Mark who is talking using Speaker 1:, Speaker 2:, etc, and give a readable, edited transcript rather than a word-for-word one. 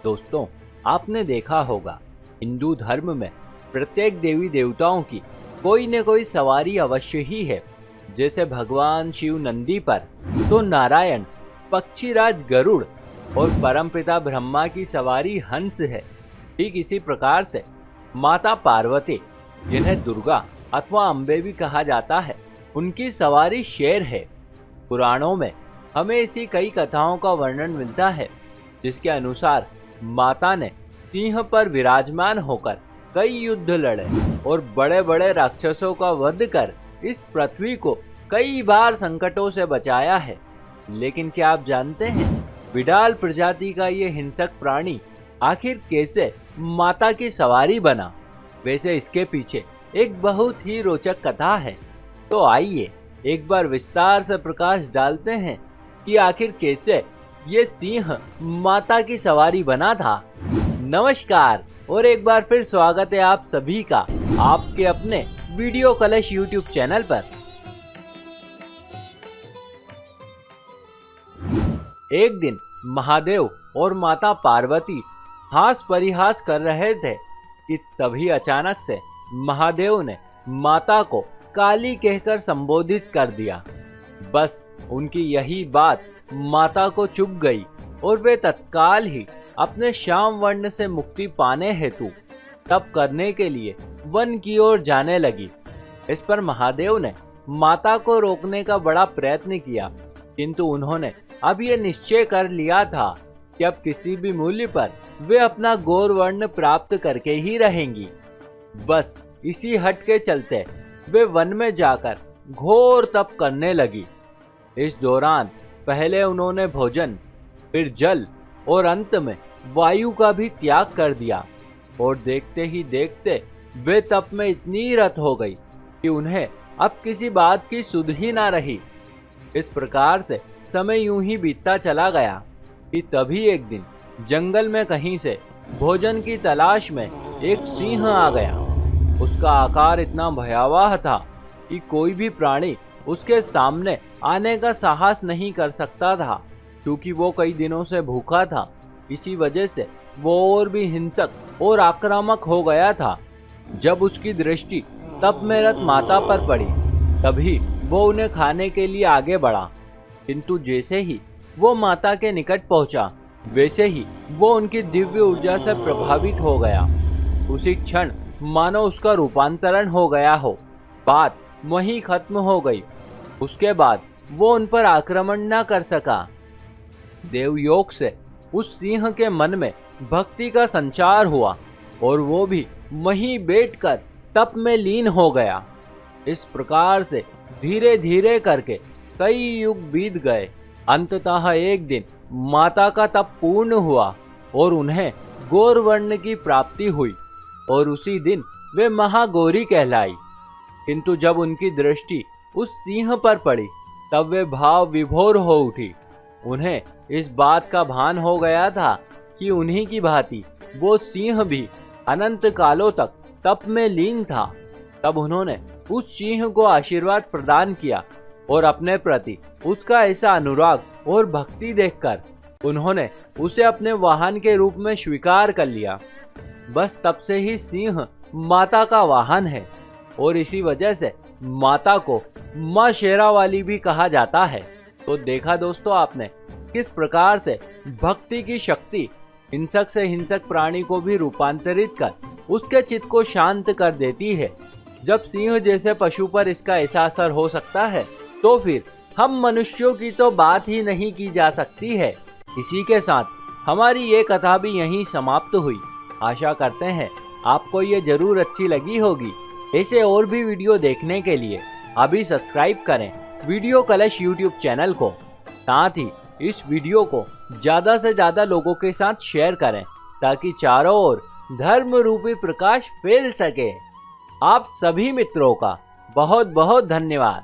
Speaker 1: दोस्तों, आपने देखा होगा हिंदू धर्म में प्रत्येक देवी देवताओं की कोई न कोई सवारी अवश्य ही है। जैसे भगवान शिव नंदी पर, तो नारायण पक्षीराज गरुड़ और परमपिता ब्रह्मा की सवारी हंस है। ठीक इसी प्रकार से माता पार्वती, जिन्हें दुर्गा अथवा अम्बे भी कहा जाता है, उनकी सवारी शेर है। पुराणों में हमें ऐसी कई कथाओं का वर्णन मिलता है जिसके अनुसार माता ने सिंह पर विराजमान होकर कई युद्ध लड़े और बड़े बड़े राक्षसों का वध कर इस पृथ्वी को कई बार संकटों से बचाया है। लेकिन क्या आप जानते हैं, बिडाल प्रजाति का ये हिंसक प्राणी आखिर कैसे माता की सवारी बना? वैसे इसके पीछे एक बहुत ही रोचक कथा है। तो आइए एक बार विस्तार से प्रकाश डालते हैं कि आखिर कैसे ये सिंह माता की सवारी बना था। नमस्कार और एक बार फिर स्वागत है आप सभी का आपके अपने वीडियो कलश यूट्यूब चैनल पर। एक दिन महादेव और माता पार्वती हास परिहास कर रहे थे कि तभी अचानक से महादेव ने माता को काली कहकर संबोधित कर दिया। बस उनकी यही बात माता को चुभ गई और वे तत्काल ही अपने श्याम वर्ण से मुक्ति पाने हेतु तप करने के लिए वन की ओर जाने लगी। इस पर महादेव ने माता को रोकने का बड़ा प्रयत्न किया, किंतु उन्होंने अब ये निश्चय कर लिया था कि अब किसी भी मूल्य पर वे अपना गौर वर्ण प्राप्त करके ही रहेंगी। बस इसी हट के चलते वे वन में जाकर घोर तप करने लगी। इस दौरान पहले उन्होंने भोजन, फिर जल और अंत में वायु का भी त्याग कर दिया और देखते ही देखते वे तप में इतनी रत हो गई कि उन्हें अब किसी बात की सुध ही ना रही। इस प्रकार से समय यूं ही बीतता चला गया कि तभी एक दिन जंगल में कहीं से भोजन की तलाश में एक सिंह आ गया। उसका आकार इतना भयावह था कि कोई भी प्राणी उसके सामने आने का साहस नहीं कर सकता था, क्योंकि वो कई दिनों से भूखा था। इसी वजह से वो और भी हिंसक और आक्रामक हो गया था। जब उसकी दृष्टि तप में रत माता पर पड़ी, तभी वो उन्हें खाने के लिए आगे बढ़ा, किंतु जैसे ही वो माता के निकट पहुंचा, वैसे ही वो उनकी दिव्य ऊर्जा से प्रभावित हो गया। उसी क्षण मानो उसका रूपांतरण हो गया हो। बात वहीं खत्म हो गई। उसके बाद वो उन पर आक्रमण न कर सका। देवयोग से उस सिंह के मन में भक्ति का संचार हुआ और वो भी वहीं बैठकर तप में लीन हो गया। इस प्रकार से धीरे धीरे करके कई युग बीत गए। अंततः एक दिन माता का तप पूर्ण हुआ और उन्हें गौर वर्ण की प्राप्ति हुई और उसी दिन वे महागौरी कहलाई। किंतु जब उनकी दृष्टि उस सिंह पर पड़ी, तब वे भाव विभोर हो उठी। उन्हें इस बात का भान हो गया था कि उन्हीं की भांति वो सिंह भी अनंत कालों तक तप में लीन था। तब उन्होंने उस सिंह को आशीर्वाद प्रदान किया और अपने प्रति उसका ऐसा अनुराग और भक्ति देखकर उन्होंने उसे अपने वाहन के रूप में स्वीकार कर लिया। बस तब से ही सिंह माता का वाहन है और इसी वजह से माता को माँ शेरावाली भी कहा जाता है। तो देखा दोस्तों आपने किस प्रकार से भक्ति की शक्ति हिंसक से हिंसक प्राणी को भी रूपांतरित कर उसके चित्त को शांत कर देती है। जब सिंह जैसे पशु पर इसका ऐसा असर हो सकता है, तो फिर हम मनुष्यों की तो बात ही नहीं की जा सकती है। इसी के साथ हमारी ये कथा भी यहीं समाप्त हुई। आशा करते हैं आपको ये जरूर अच्छी लगी होगी। ऐसे और भी वीडियो देखने के लिए अभी सब्सक्राइब करें वीडियो कलश यूट्यूब चैनल को। साथ ही इस वीडियो को ज़्यादा से ज़्यादा लोगों के साथ शेयर करें, ताकि चारों ओर धर्म रूपी प्रकाश फैल सके। आप सभी मित्रों का बहुत बहुत धन्यवाद।